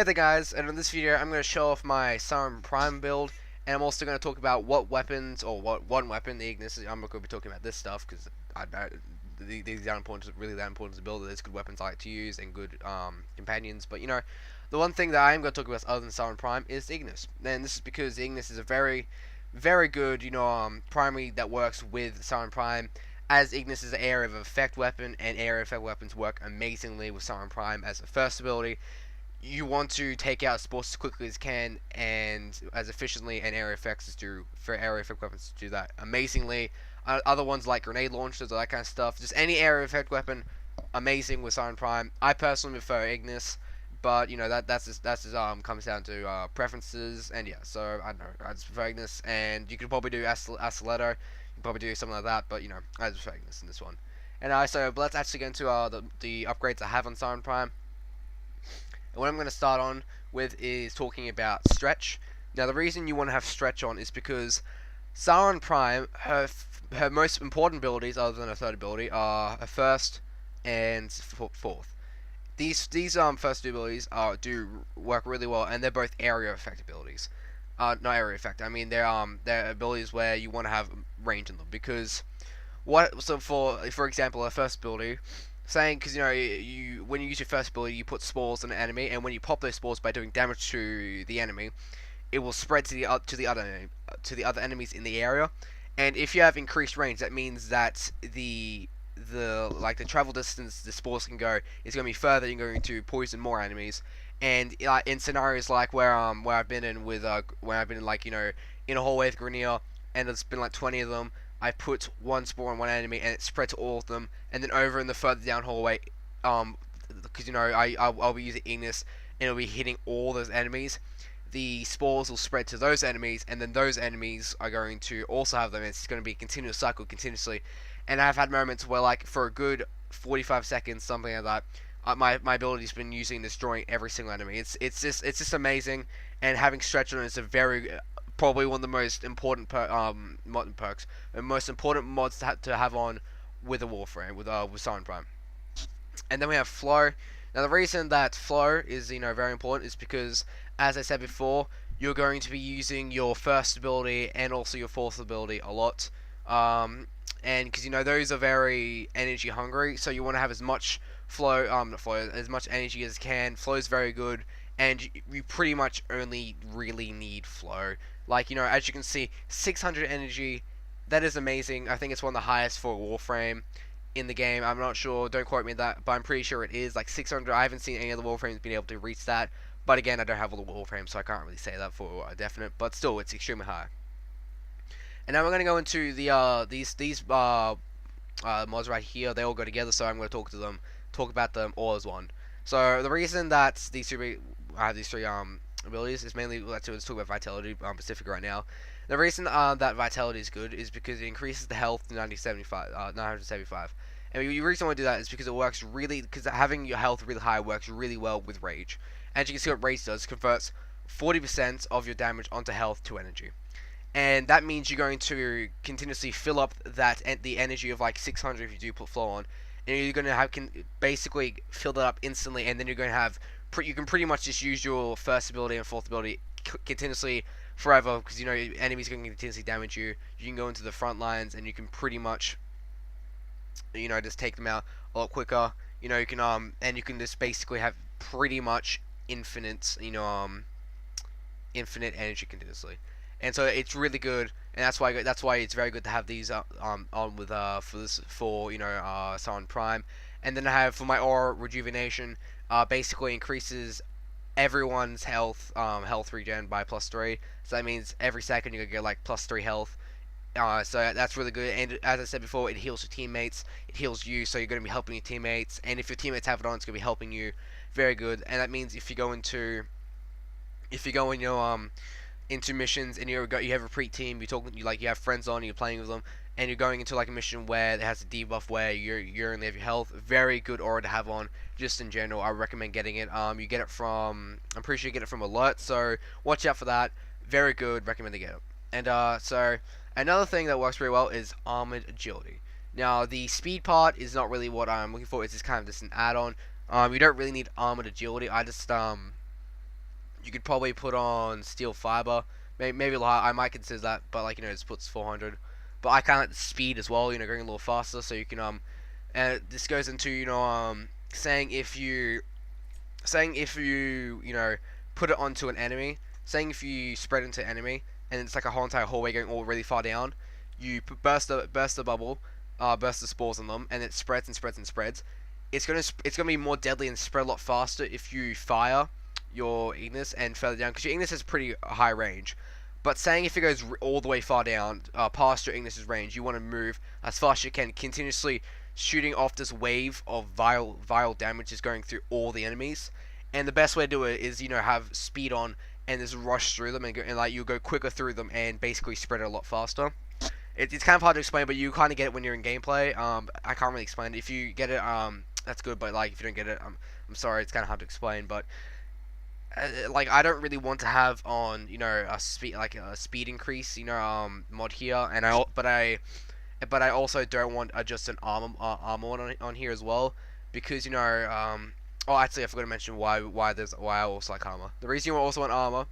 Hey there guys, and in this video I'm going to show off my Saryn Prime build, and I'm also going to talk about what weapons, or what one weapon, the Ignis. I'm not going to be talking about this stuff because these aren't important, really that important to build. There's good weapons I like to use and good companions, but the one thing that I am going to talk about other than Saryn Prime is Ignis. And this is because Ignis is a very good, primary that works with Saryn Prime, as Ignis is an area of effect weapon, and area of effect weapons work amazingly with Saryn Prime as a first ability. You want to take out sports as quickly as you can and as efficiently, and area effects do for area effect weapons to do that amazingly. Other ones like grenade launchers or that kind of stuff, just any area effect weapon, amazing with Saryn Prime. I personally prefer Ignis, but that's just comes down to preferences, and yeah. So I don't know, I just prefer Ignis, and you could probably do Astiletto, you could probably do something like that, but I just prefer Ignis in this one. And but let's actually get into the upgrades I have on Saryn Prime. And what I'm going to start on with is talking about stretch. Now, the reason you want to have stretch on is because Saryn Prime, her most important abilities, other than her third ability, are her first and fourth. These first two abilities do work really well, and they're both area effect abilities. Not area effect. I mean, they're abilities where you want to have range in them, because for example, her first ability, saying, because you when you use your first ability, you put spores on an enemy, and when you pop those spores by doing damage to the enemy, it will spread to the other enemies in the area. And if you have increased range, that means that the travel distance the spores can go is going to be further. You're going to poison more enemies. And in scenarios like where I've been in with where I've been in, like, in a hallway with Grenier, and there's been like 20 of them, I put one spore on one enemy and it spread to all of them, and then over in the further down hallway, because I'll be using Ignis, and it'll be hitting all those enemies. The spores will spread to those enemies, and then those enemies are going to also have them. It's going to be a continuous cycle, continuously. And I've had moments where, like, for a good 45 seconds, something like that, my ability's been using destroying every single enemy. It's just amazing, and having stretch on it is a very probably one of the most important mod perks, and most important mods to have on with a Warframe, with Saryn Prime. And then we have flow. Now, the reason that flow is very important is because, as I said before, you're going to be using your first ability and also your fourth ability a lot, and because those are very energy hungry, so you want to have as much flow, not flow, as much energy as you can. Flow is very good, and you pretty much only really need flow. Like, as you can see, 600 energy, that is amazing. I think it's one of the highest for Warframe in the game. I'm not sure, don't quote me on that, but I'm pretty sure it is. Like 600, I haven't seen any other Warframes being able to reach that. But again, I don't have all the Warframes, so I can't really say that for a definite. But still, it's extremely high. And now we're going to go into these mods right here. They all go together, so I'm going to talk about them all as one. So the reason that I have these three abilities is mainly, let's talk about Vitality specific right now. The reason that Vitality is good is because it increases the health to 975. And the reason why I do that is because it works really, because having your health really high works really well with Rage. And you can see what Rage does, converts 40% of your damage onto health to energy. And that means you're going to continuously fill up the energy of like 600 if you do put flow on, and you're going to basically fill that up instantly, and then you're going to have you can pretty much just use your first ability and fourth ability continuously forever, because enemies are going to continuously damage you. You can go into the front lines, and you can pretty much just take them out a lot quicker. You can and you can just basically have pretty much infinite infinite energy continuously. And so it's really good, and that's why it's very good to have these on with for Saryn Prime. And then I have, for my aura rejuvenation, basically increases everyone's health regen by +3. So that means every second you're gonna get like +3 health. So that's really good, and as I said before, it heals your teammates, it heals you, so you're going to be helping your teammates, and if your teammates have it on, it's going to be helping you. Very good. And that means if you go into into missions, and you have a pre-team, you have friends on, you're playing with them, and you're going into like a mission where it has a debuff where you only have your health. Very good aura to have on, just in general. I recommend getting it. You get it from, I'm pretty sure you get it from Alert, so watch out for that. Very good, recommend to get it. And so another thing that works very well is Armored Agility. Now, the speed part is not really what I'm looking for. It's just kind of just an add-on. You don't really need Armored Agility. I just You could probably put on steel fiber. Maybe I might consider that, but like this puts 400. But I kind of like the speed as well. Going a little faster, so you can and this goes into saying if you put it onto an enemy. Saying if you spread into enemy and it's like a whole entire hallway going all really far down, you burst the bubble, burst the spores on them, and it spreads and spreads and spreads. It's gonna be more deadly and spread a lot faster if you fire your Ignis and further down, because your Ignis has pretty high range. But saying if it goes all the way far down, past your Ignis's range, you want to move as fast as you can, continuously shooting off this wave of viral damage is going through all the enemies. And the best way to do it is have speed on and just rush through them and like you go quicker through them and basically spread it a lot faster. It's kind of hard to explain, but you kind of get it when you're in gameplay. I can't really explain it. If you get it, that's good. But like if you don't get it, I'm sorry. It's kind of hard to explain. But like I don't really want to have on a speed increase mod here, and but I also don't want just an armor on here as well, because oh, actually I forgot to mention why I also like armor. The reason you also want armor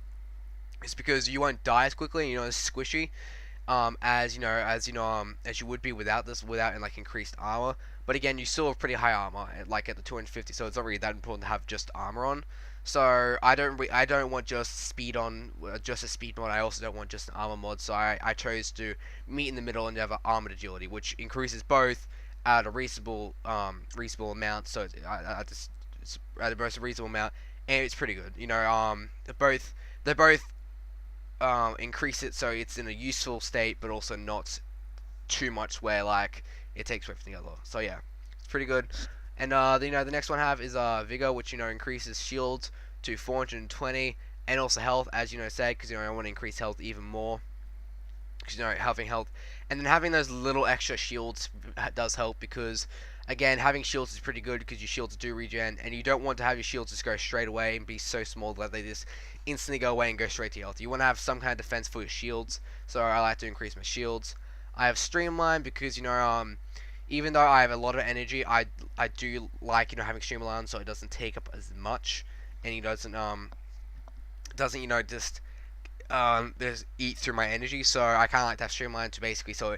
is because you won't die as quickly. It's squishy, as you would be without like increased armor. But again, you still have pretty high armor at the 250, so it's not really that important to have just armor on. So I don't want just speed on, just a speed mod. I also don't want just an armor mod. So I chose to meet in the middle and have an armored agility, which increases both at a reasonable amount. So it's at a most reasonable amount, and it's pretty good. They both increase it so it's in a useful state, but also not too much where like it takes away from the other. So yeah, it's pretty good. And the next one I have is Vigor, which increases shields to 420, and also health, as said, because I want to increase health even more, because having health, and then having those little extra shields does help, because again, having shields is pretty good because your shields do regen, and you don't want to have your shields just go straight away and be so small that they just instantly go away and go straight to your health. You want to have some kind of defense for your shields, so I like to increase my shields. I have Streamline because even though I have a lot of energy, I do like having Streamline so it doesn't take up as much, and it doesn't just eat through my energy. So I kind of like to have Streamline to basically so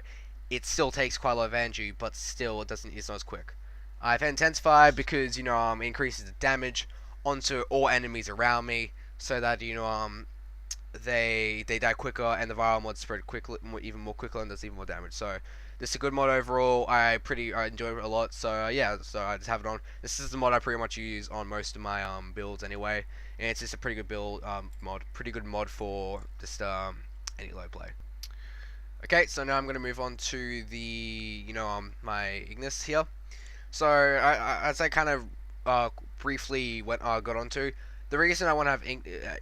it still takes quite a lot of energy, but still it's not as quick. I have Intensify because increases the damage onto all enemies around me, so that they die quicker, and the viral mod spread quickly, even more quickly, and does even more damage. So this is a good mod overall. I enjoy it a lot. So yeah, so I just have it on. This is the mod I pretty much use on most of my builds anyway, and it's just a pretty good build mod, pretty good mod for just any low play. Okay, so now I'm going to move on to the my Ignis here. So as I kind of briefly got onto, the reason I want to have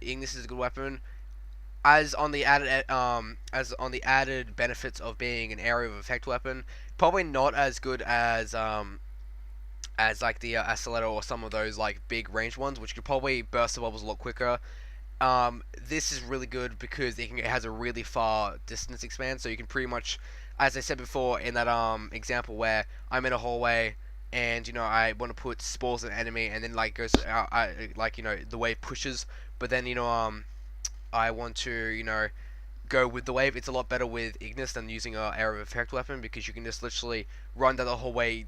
Ignis is a good weapon, as on the added benefits of being an area of effect weapon. Probably not as good as like the Astiletto or some of those like big range ones, which could probably burst the bubbles a lot quicker. This is really good because it has a really far distance expand, so you can pretty much, as I said before in that example where I'm in a hallway and I want to put spores on an enemy, and then like goes the wave pushes, but then I want to go with the wave. It's a lot better with Ignis than using a area of effect weapon, because you can just literally run down the whole way,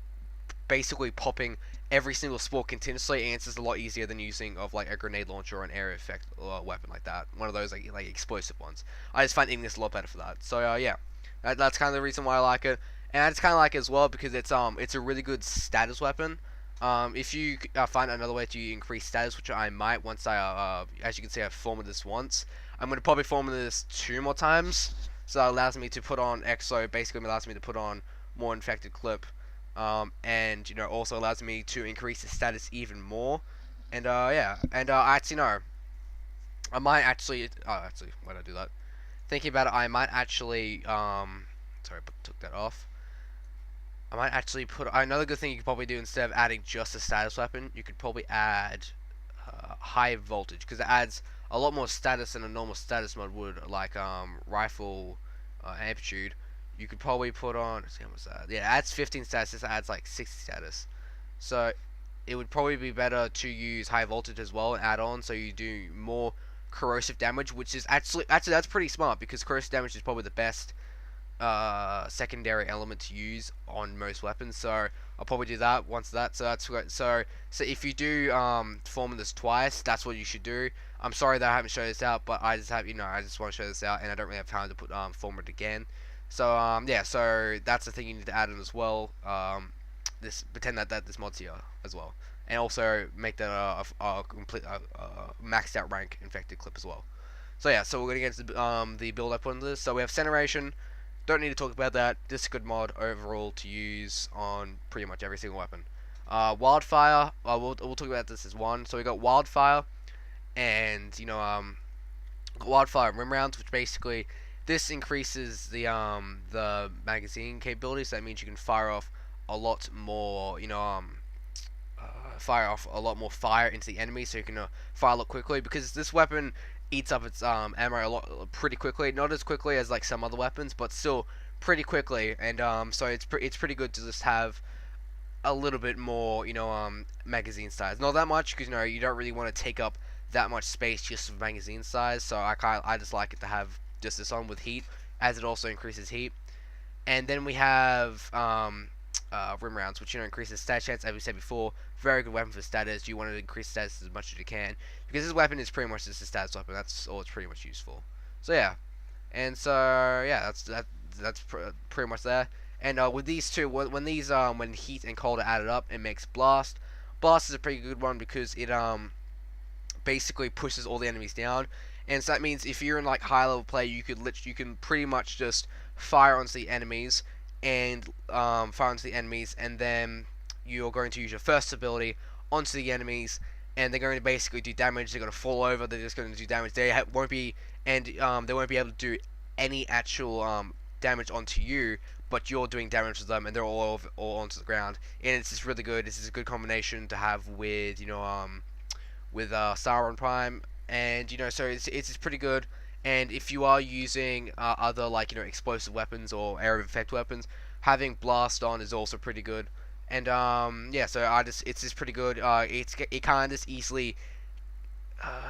basically popping every single spore continuously, and it's just a lot easier than using like a grenade launcher or an area effect weapon like that. One of those like explosive ones. I just find Ignis a lot better for that. So yeah, that's kind of the reason why I like it, and I just kind of like it as well because it's a really good status weapon. If you find another way to increase status, which I might once as you can see, I've formed this once. I'm going to probably form this 2 more times, so that allows me to put on Exo, basically allows me to put on more infected clip, and also allows me to increase the status even more, and yeah, and actually no, I might actually, why did I do that? Thinking about it, I might actually, sorry, took that off. I might actually put another good thing you could probably do instead of adding just a status weapon. You could probably add high voltage, because it adds a lot more status than a normal status mod would, like rifle amplitude. You could probably put on, let's see how much that. Yeah, it adds 15 status. This adds like 60 status. So it would probably be better to use high voltage as well and add on, so you do more corrosive damage, which is actually that's pretty smart because corrosive damage is probably the best secondary element to use on most weapons. So I'll probably do that once that. So that's great. So if you do form this twice, that's what you should do. I'm sorry that I haven't shown this out, but I just have I just want to show this out, and I don't really have time to put form it again. So yeah, so that's the thing you need to add in as well. This pretend that this mod's here as well, and also make that a complete maxed out rank infected clip as well. So yeah, so we're gonna get into the build I put into this. So we have Centeration. Don't need to talk about that. This is a good mod overall to use on pretty much every single weapon. Wildfire. We'll talk about this as one. So we got Wildfire, and Wildfire rim rounds, which basically this increases the magazine capability. So that means you can fire off a lot more. Fire off a lot more fire into the enemy, so you can fire a lot quickly because this weapon eats up its ammo a lot pretty quickly. Not as quickly as like some other weapons, but still pretty quickly. And so it's pretty good to just have a little bit more magazine size. Not that much because you don't really want to take up that much space just for magazine size. So I just like it to have just this on with heat, as it also increases heat. And then we have rim rounds, which increases stat chance, as we said before. Very good weapon for status. You want to increase status as much as you can because this weapon is pretty much just a status weapon. That's all it's pretty much used for. So yeah, and so yeah, that's pretty much there. And with these two, when heat and cold are added up, it makes blast. Blast is a pretty good one because it basically pushes all the enemies down. And so that means if you're in like high level play, you can pretty much just fire onto the enemies and and then you're going to use your first ability onto the enemies, and they're going to basically do damage. They're going to fall over. They're just going to do damage. They won't be they won't be able to do any actual damage onto you, but you're doing damage to them, and they're all onto the ground. And it's just really good. This is a good combination to have with Saryn Prime, and so it's pretty good. And if you are using other explosive weapons or area of effect weapons, having blast on is also pretty good. And yeah, so it's just pretty good. It kind of just easily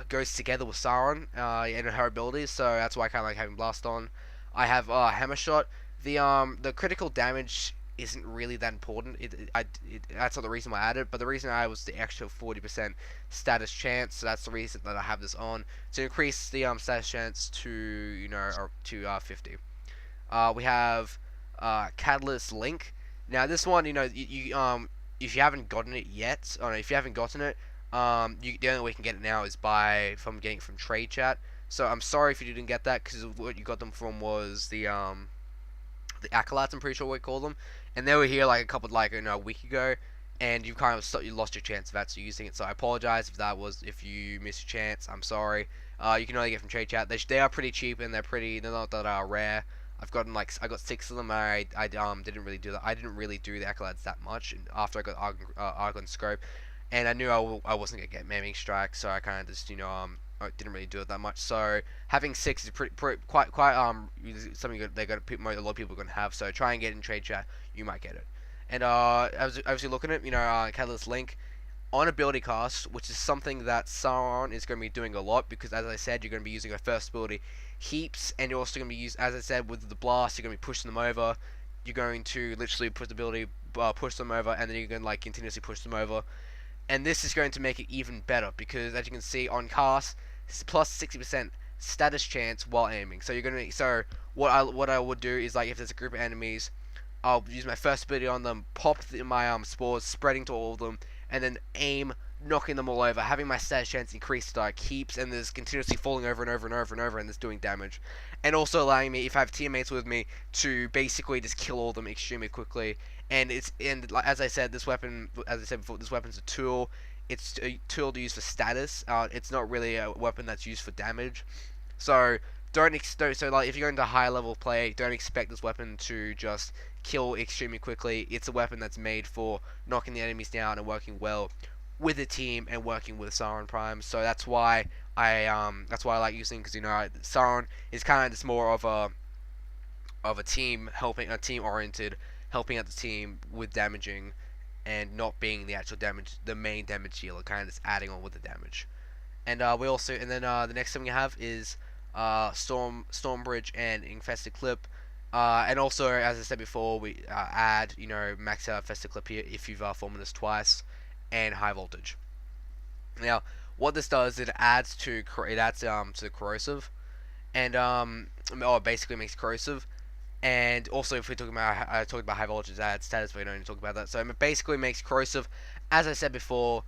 goes together with Saryn and her abilities, so that's why I kind of like having blast on. I have hammer shot. The critical damage isn't really that important. That's not the reason why I added it, but the reason I was the extra 40% status chance, so that's the reason that I have this on, to increase the status chance to 50. We have Catalyst Link. Now this one, if you haven't gotten it yet, or if you haven't gotten it, the only way you can get it now is from getting it from trade chat. So I'm sorry if you didn't get that, because what you got them from was the acolytes, I'm pretty sure we call them, and they were here like a week ago, and you kind of you lost your chance of actually using it. So I apologize if you missed your chance. I'm sorry. You can only get from trade chat. They are pretty cheap, and they're not that rare. I got 6 of them. And I didn't really do that. I didn't really do the acolytes that much after I got Argon Scope, and I knew I wasn't gonna get Maiming Strike, so I kind of just I didn't really do it that much. So having 6 is quite something a lot of people are gonna have. So try and get in trade chat, you might get it. And I was looking at Catalyst Link on ability cast, which is something that Saryn is going to be doing a lot, because as I said, you're going to be using her first ability heaps, and you're also going to be as I said, with the blast, you're going to be pushing them over. You're going to literally push the ability, push them over, and then you're going to continuously push them over. And this is going to make it even better, because as you can see on cast, plus 60% status chance while aiming. So you're going to what I would do is, if there's a group of enemies, I'll use my first ability on them, pop my spores, spreading to all of them, and then aim, knocking them all over, having my status chance increase to heaps, and there's continuously falling over and over and over and over, and there's doing damage. And also allowing me, if I have teammates with me, to basically just kill all of them extremely quickly. And as I said, this weapon, as I said before, this weapon's a tool. It's a tool to use for status. It's not really a weapon that's used for damage. So if you're going to high level play, don't expect this weapon to just kill extremely quickly. It's a weapon that's made for knocking the enemies down and working well with a team and working with Saryn Prime. So that's why I like using, because Saryn is kind of just more of a team oriented, helping out the team with damaging, and not being the actual the main damage dealer, kind of just adding on with the damage. And we also, and then the next thing we have is Stormbridge and Infested Clip. And also, as I said before, we add, max out Infested Clip here if you've Fulminous twice, and High Voltage. Now, what this does, it adds to the corrosive, and or basically makes corrosive. And also, if we're talking about high voltage add status, we don't need to talk about that. So it basically makes corrosive, as I said before,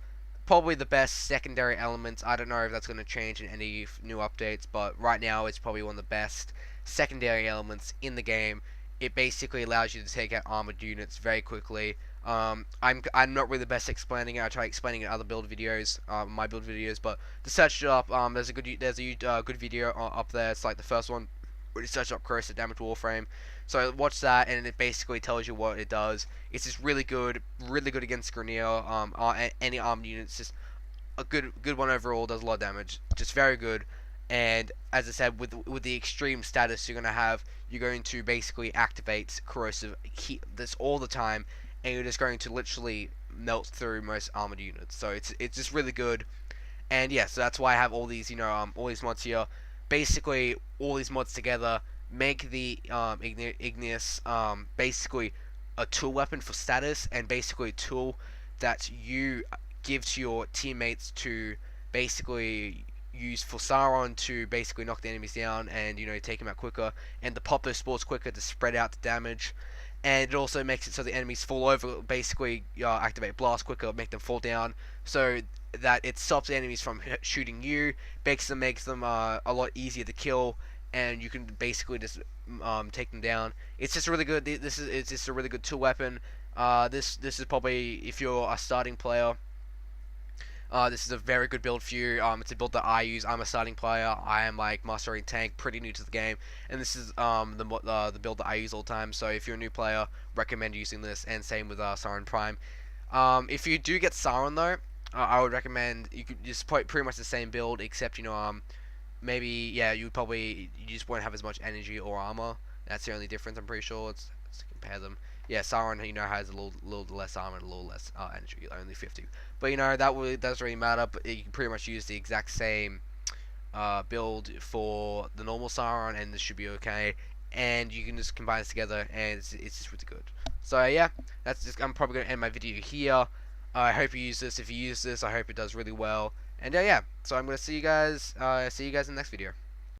probably the best secondary elements. I don't know if that's going to change in any new updates, but right now it's probably one of the best secondary elements in the game. It basically allows you to take out armored units very quickly. I'm not really the best at explaining it. I try explaining it in other build videos, my build videos, but to search it up, there's a good video up there. It's like the first one where you search up corrosive damage Warframe. So watch that, and it basically tells you what it does. It's just really good against Grenier. Any armed units, just a good one overall. Does a lot of damage, just very good. And as I said, with the extreme status, you're going to basically activate corrosive this all the time, and you're just going to literally melt through most armored units. So it's just really good. And yeah, so that's why I have all these all these mods here. Basically, all these mods together make the Ignis basically a tool weapon for status, and basically a tool that you give to your teammates to basically use for Saryn to basically knock the enemies down and take them out quicker, and to pop those spores quicker to spread out the damage. And it also makes it so the enemies fall over, basically activate blast quicker, make them fall down, so that it stops the enemies from shooting you, makes them a lot easier to kill, and you can basically just take them down. It's just really good. It's just a really good tool weapon. This is probably, if you're a starting player, this is a very good build for you. It's a build that I use. I'm a starting player. I am like mastering tank, pretty new to the game, and this is the build that I use all the time. So if you're a new player, recommend using this. And same with Saryn Prime. If you do get Saryn though, I would recommend you could just pretty much the same build, except maybe you just won't have as much energy or armor. That's the only difference. I'm pretty sure. Let's compare them. Yeah, Saryn has a little less armor and a little less energy, only 50. But that doesn't really matter. But you can pretty much use the exact same build for the normal Saryn, and this should be okay. And you can just combine this together, and it's just really good. So yeah, I'm probably gonna end my video here. I hope you use this. If you use this, I hope it does really well. And yeah, so I'm gonna see you guys. In the next video.